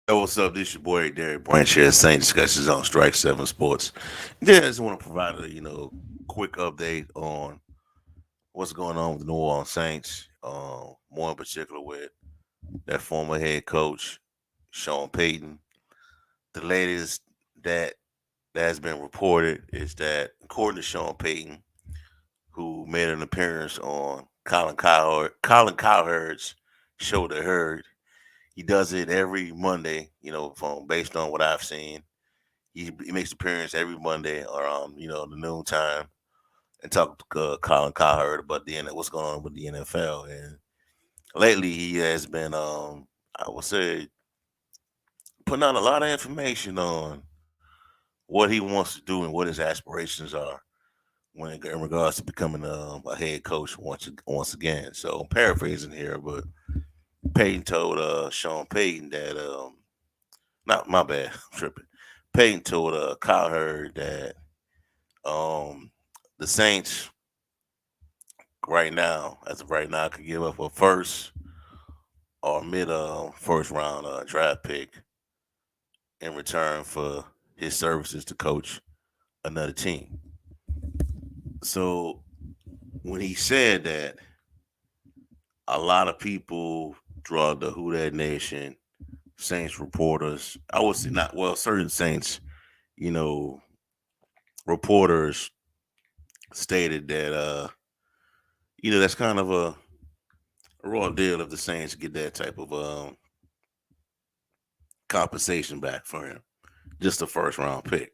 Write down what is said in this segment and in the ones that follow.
Hey, what's up? This your boy Derek Branch here, Saint Discussions on Strike Seven Sports. Yeah, I just want to provide a quick update on what's going on with the New Orleans Saints. More in particular with their former head coach Sean Payton. The latest that that has been reported is that according to Sean Payton, who made an appearance on Colin Cowherd's show, The Herd, he does it every Monday. From based on what I've seen. He makes appearance every Monday around the noon time and talk to Colin Cowherd about what's going on with the NFL. And lately, he has been, I would say, putting out a lot of information on what he wants to do and what his aspirations are in regards to becoming a head coach once again. So I'm paraphrasing here, but Payton told Sean Payton that not my bad, I'm tripping. Payton told Cowherd that um the Saints right now, as of right now, could give up a first or mid first round draft pick in return for his services to coach another team. So when he said that, a lot of people throughout the Who That Nation, Saints reporters, I would say not well, certain Saints, you know, reporters stated that that's kind of a raw deal if the Saints get that type of compensation back for him. Just a first round pick,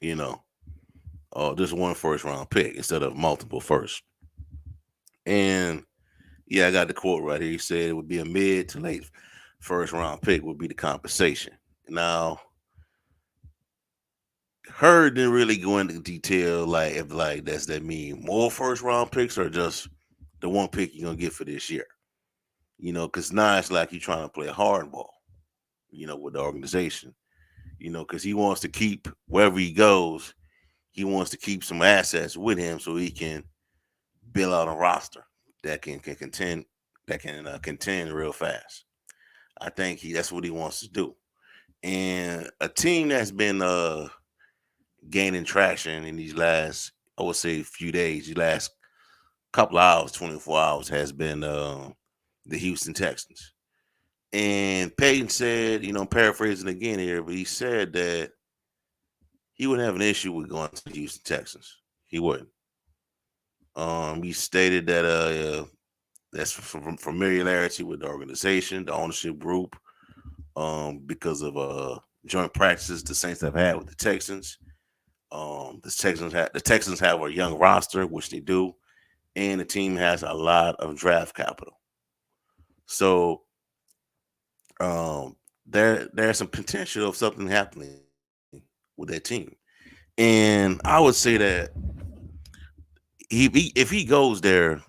you know, or just one first round pick instead of multiple first. And yeah, I got the quote right here. He said it would be a mid to late first round pick would be the compensation. Now, Hurd didn't really go into detail like if like does that mean more first round picks or just the one pick you're gonna get for this year. Because now it's like you're trying to play hardball, with the organization. Because he wants to keep wherever he goes, he wants to keep some assets with him so he can build out a roster that can contend real fast. I think that's what he wants to do. And a team that's been gaining traction in these last, I would say, few days, the last couple of hours, 24 hours, has been the Houston Texans. And Peyton said, paraphrasing again here, but he said that he wouldn't have an issue with going to the Houston Texans. He wouldn't. He stated that that's from familiarity with the organization, the ownership group, because of joint practices the Saints have had with the Texans. The Texans have a young roster, which they do, and the team has a lot of draft capital. So there's some potential of something happening with that team. And I would say that if he goes there,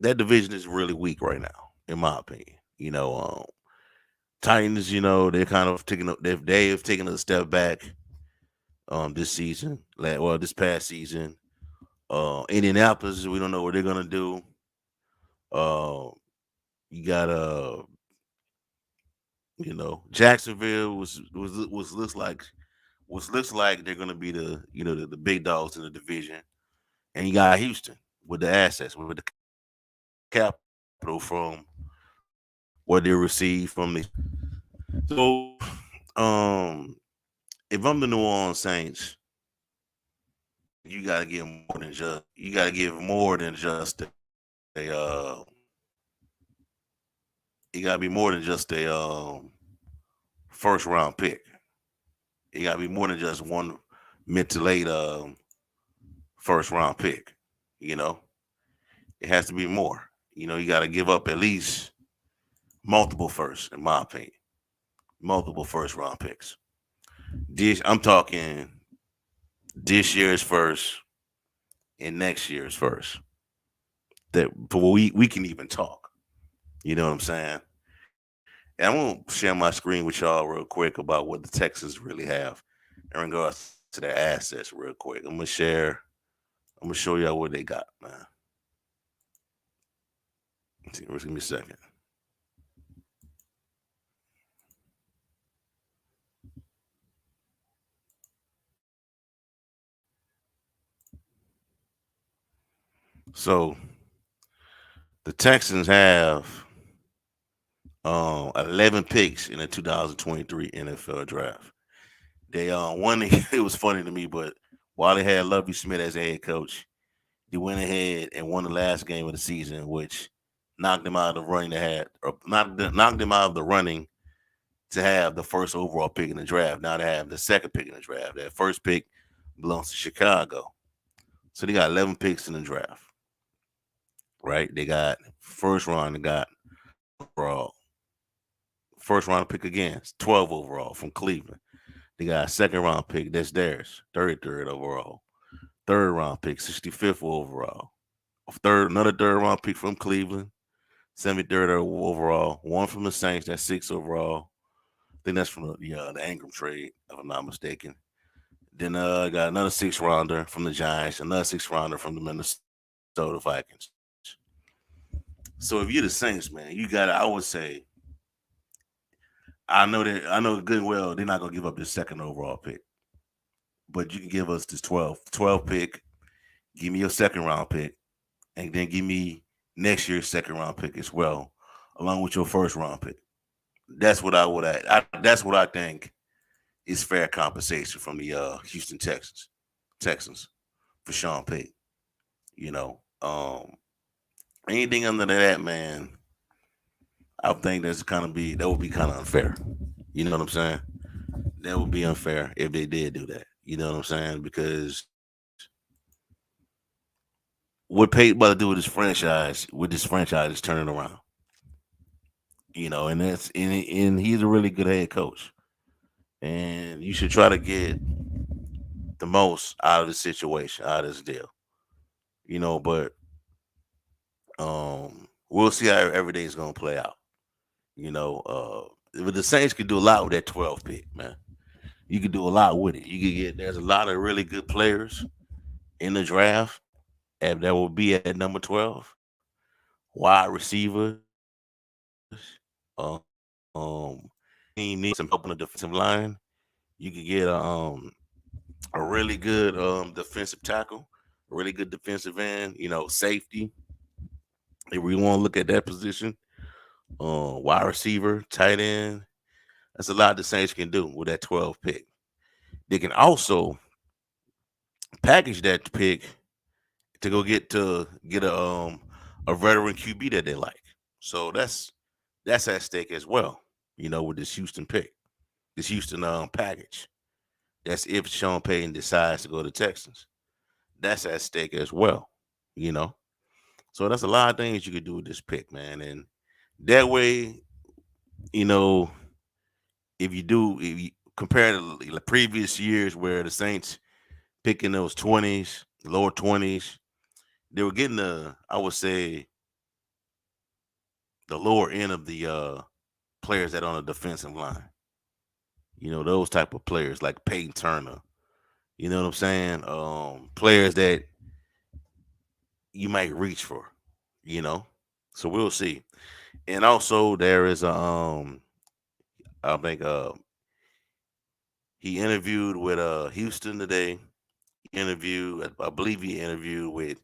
that division is really weak right now, in my opinion. Titans, they're kind of they've taken a step back this season, this past season. Indianapolis, we don't know what they're gonna do. Uh, you got Jacksonville looks like they're gonna be the big dogs in the division, and you got Houston with the assets, with the capital from what they received from the so if I'm the New Orleans Saints, you gotta give more than just you gotta be more than just a first round pick. It gotta be more than just one mid to late first round pick. You know, it has to be more. You got to give up at least multiple firsts, in my opinion, multiple first round picks. I'm talking this year's first and next year's first. That for we can even talk. You know what I'm saying? And I'm gonna share my screen with y'all real quick about what the Texans really have in regards to their assets real quick. I'm gonna show y'all what they got, man. Give me a second. So the Texans have 11 picks in the 2023 NFL draft. They won. It was funny to me, but while they had Lovie Smith as a head coach, they went ahead and won the last game of the season, which knocked them out of the running. They had or knocked them out of the running to have the first overall pick in the draft. Now they have the second pick in the draft. That first pick belongs to Chicago, so they got 11 picks in the draft. Right? They got first round. They got overall first round pick again. It's 12 overall from Cleveland. They got a second round pick that's theirs, 33rd overall. Third round pick, 65th overall. Another third round pick from Cleveland, 73rd overall. One from the Saints, that's sixth overall. I think that's from the Ingram trade, if I'm not mistaken. Then got another sixth rounder from the Giants, another sixth rounder from the Minnesota Vikings. So if you're the Saints, man, you got to, I would say, I know good and well they're not gonna give up this second overall pick, but you can give us this 12 pick, give me your second round pick, and then give me next year's second round pick as well, along with your first round pick. That's what I would. That's what I think is fair compensation from the Houston Texans for Sean Payton. You know, anything under that, man, I think that would be kind of unfair. You know what I'm saying? That would be unfair if they did do that. You know what I'm saying? Because what Peyton about to do with this franchise is turning around. And he's a really good head coach. And you should try to get the most out of the situation, out of this deal. But we'll see how every day is gonna play out. But the Saints could do a lot with that 12 pick, man. You could do a lot with it. There's a lot of really good players in the draft, and that will be at number 12. Wide receivers. Team needs some help on the defensive line. You could get a really good defensive tackle, a really good defensive end, safety. If we want to look at that position, wide receiver, tight end. That's a lot the Saints can do with that 12 pick. They can also package that pick to go get a veteran QB that they like. So that's at stake as well. With this Houston pick, this Houston package. That's if Sean Payton decides to go to Texans. That's at stake as well. You know, so that's a lot of things you could do with this pick, man. And that way, you know, if you compare to the previous years where the Saints picking those 20s, lower 20s, they were getting I would say, the lower end of the players that on the defensive line. Those type of players like Peyton Turner. You know what I'm saying? Players that you might reach for. You know, so we'll see. And also there is I think he interviewed with Houston today. I believe he interviewed with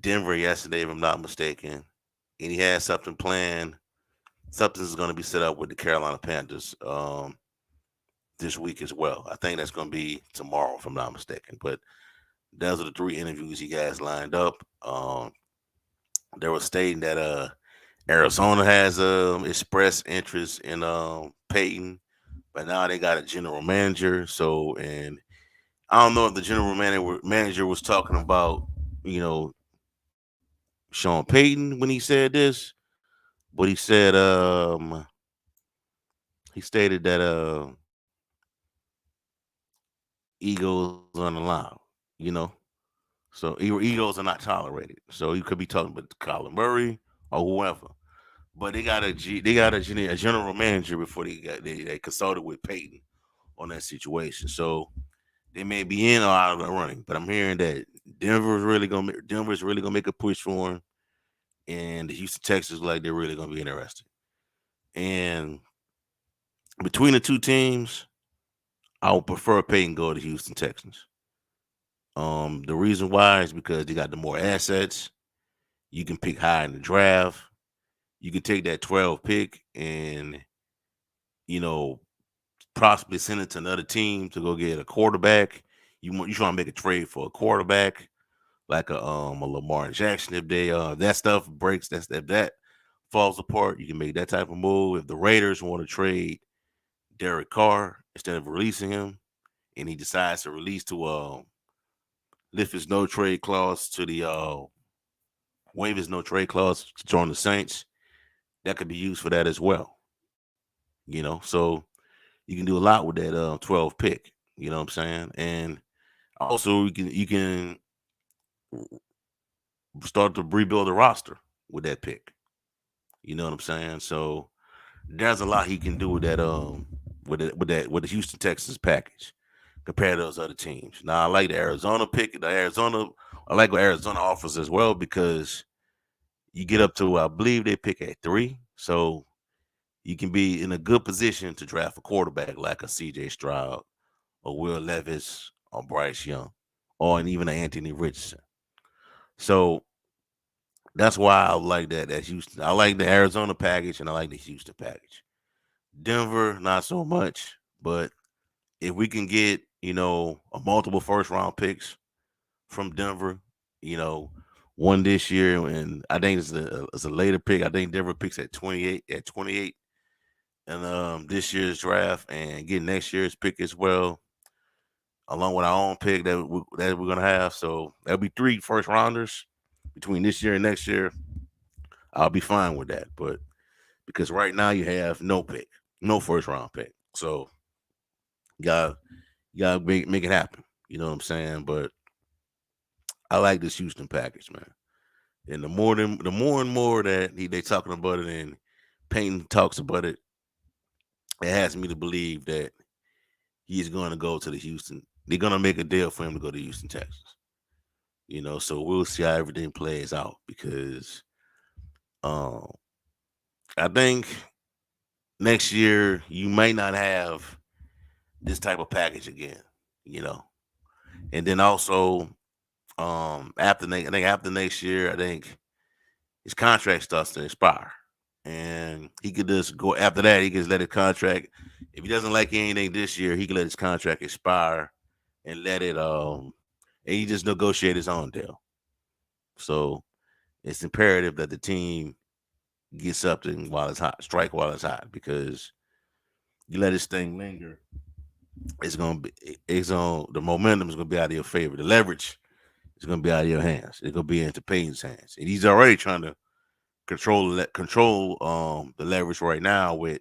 Denver yesterday, if I'm not mistaken. And he has something planned. Something's going to be set up with the Carolina Panthers this week as well. I think that's going to be tomorrow, if I'm not mistaken. But those are the three interviews he has lined up. They were stating that Arizona has expressed interest in Peyton, but now they got a general manager. So, and I don't know if the general manager was talking about, you know, Sean Payton when he said this, but he stated that egos unallowed, you know. So egos are not tolerated. So you could be talking about Colin Murray or whoever. But they got a general manager before they consulted with Peyton on that situation. So they may be in or out of the running. But I'm hearing that Denver's really gonna make a push for him, and the Houston Texans like they're really gonna be interested. And between the two teams, I would prefer Peyton go to Houston Texans. The reason why is because they got the more assets. You can pick high in the draft. You can take that 12 pick and you know possibly send it to another team to go get a quarterback. You trying to make a trade for a quarterback like a Lamar Jackson. If they that stuff breaks, that falls apart, you can make that type of move. If the Raiders want to trade Derek Carr instead of releasing him, and he decides to release to lift his no trade clause to the waive his no trade clause to join the Saints, that could be used for that as well. So you can do a lot with that 12 pick. You know what I'm saying? And also you can start to rebuild the roster with that pick. You know what I'm saying? So there's a lot he can do with that with the Houston Texans package compared to those other teams. Now I like the Arizona pick. I like what Arizona offers as well because you get up to I believe they pick at 3, so you can be in a good position to draft a quarterback like a C.J. Stroud or Will Levis or Bryce Young or even an Anthony Richardson. So that's why I like that Houston. I like the Arizona package and I like the Houston package. Denver, not so much, but if we can get, a multiple first round picks from Denver, you know, one this year, and I think it's a later pick. I think Denver picks at 28 and this year's draft, and get next year's pick as well, along with our own pick that we're gonna have. So that'll be 3 first rounders between this year and next year. I'll be fine with that, but because right now you have no pick, no first round pick, so you got you gotta make it happen. You know what I'm saying? But I like this Houston package, man. And the more and more that they talking about it and Payton talks about it, it has me to believe that he's going to go to the Houston. They're going to make a deal for him to go to Houston, Texas. So we'll see how everything plays out because um, I think next year you might not have this type of package again. You know, and then also I think after next year, I think his contract starts to expire, and he could just go after that. He can just let his contract. If he doesn't like anything this year, he can let his contract expire and let it and he just negotiate his own deal. So it's imperative that the team gets something while it's hot, strike while it's hot, because you let this thing linger, the momentum is gonna be out of your favor. The leverage is gonna be out of your hands. It's gonna be into Payton's hands, and he's already trying to control the leverage right now with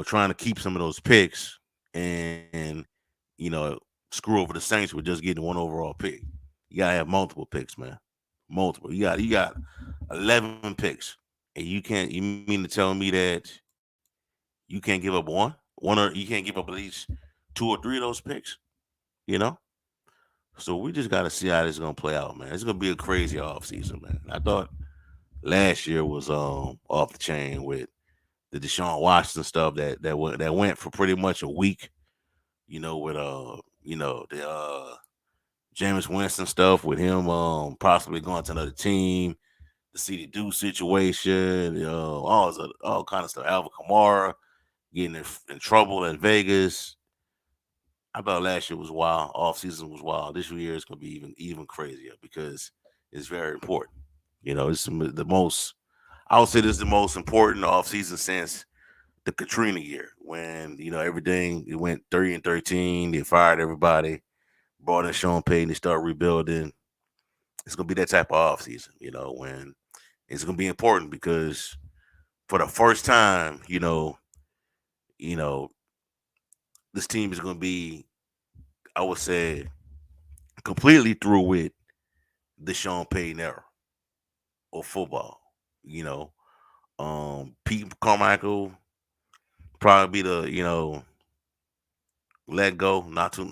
trying to keep some of those picks and you know screw over the Saints with just getting one overall pick. You gotta have multiple picks, man. Multiple. You got 11 picks, and you mean to tell me that you can't give up one, or you can't give up at least 2 or 3 of those picks? You know. So we just gotta see how this is gonna play out, man. It's gonna be a crazy offseason, man. I thought last year was off the chain with the Deshaun Watson stuff that went for pretty much a week. With the Jameis Winston stuff with him possibly going to another team, the CD Do situation, all kind of stuff. Alvin Kamara getting in trouble in Vegas. I thought last year was wild. Off season was wild. This year is gonna be even crazier because it's very important. It's the most. I would say this is the most important off season since the Katrina year when everything it went 30-13. They fired everybody, brought in Sean Payton, they started rebuilding. It's gonna be that type of off season, when it's gonna be important because for the first time, you know, this team is gonna be, I would say, completely through with the Sean Payton era of football. You know, Pete Carmichael probably be the let go, not too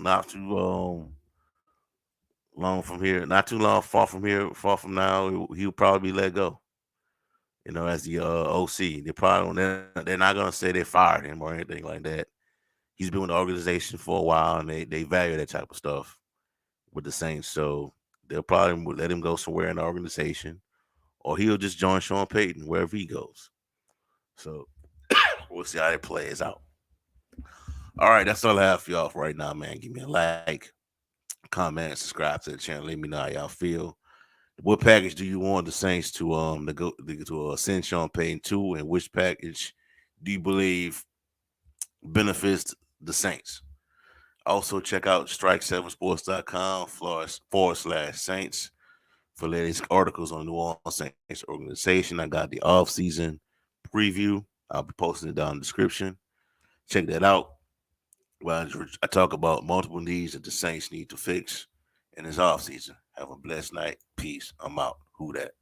long from here, not too long far from here, far from now. He'll probably be let go. As the OC. They're not gonna say they fired him or anything like that. He's been with the organization for a while, and they value that type of stuff with the Saints. So they'll probably let him go somewhere in the organization, or he'll just join Sean Payton wherever he goes. So we'll see how it plays out. All right, that's all I have for y'all for right now, man. Give me a like, comment, subscribe to the channel. Let me know how y'all feel. What package do you want the Saints to send Sean Payton to, and which package do you believe benefits the Saints? Also, check out strike7sports.com / Saints for latest articles on the New Orleans Saints organization. I got the offseason preview. I'll be posting it down in the description. Check that out. Well, I talk about multiple needs that the Saints need to fix in this offseason. Have a blessed night. Peace. I'm out. Who that?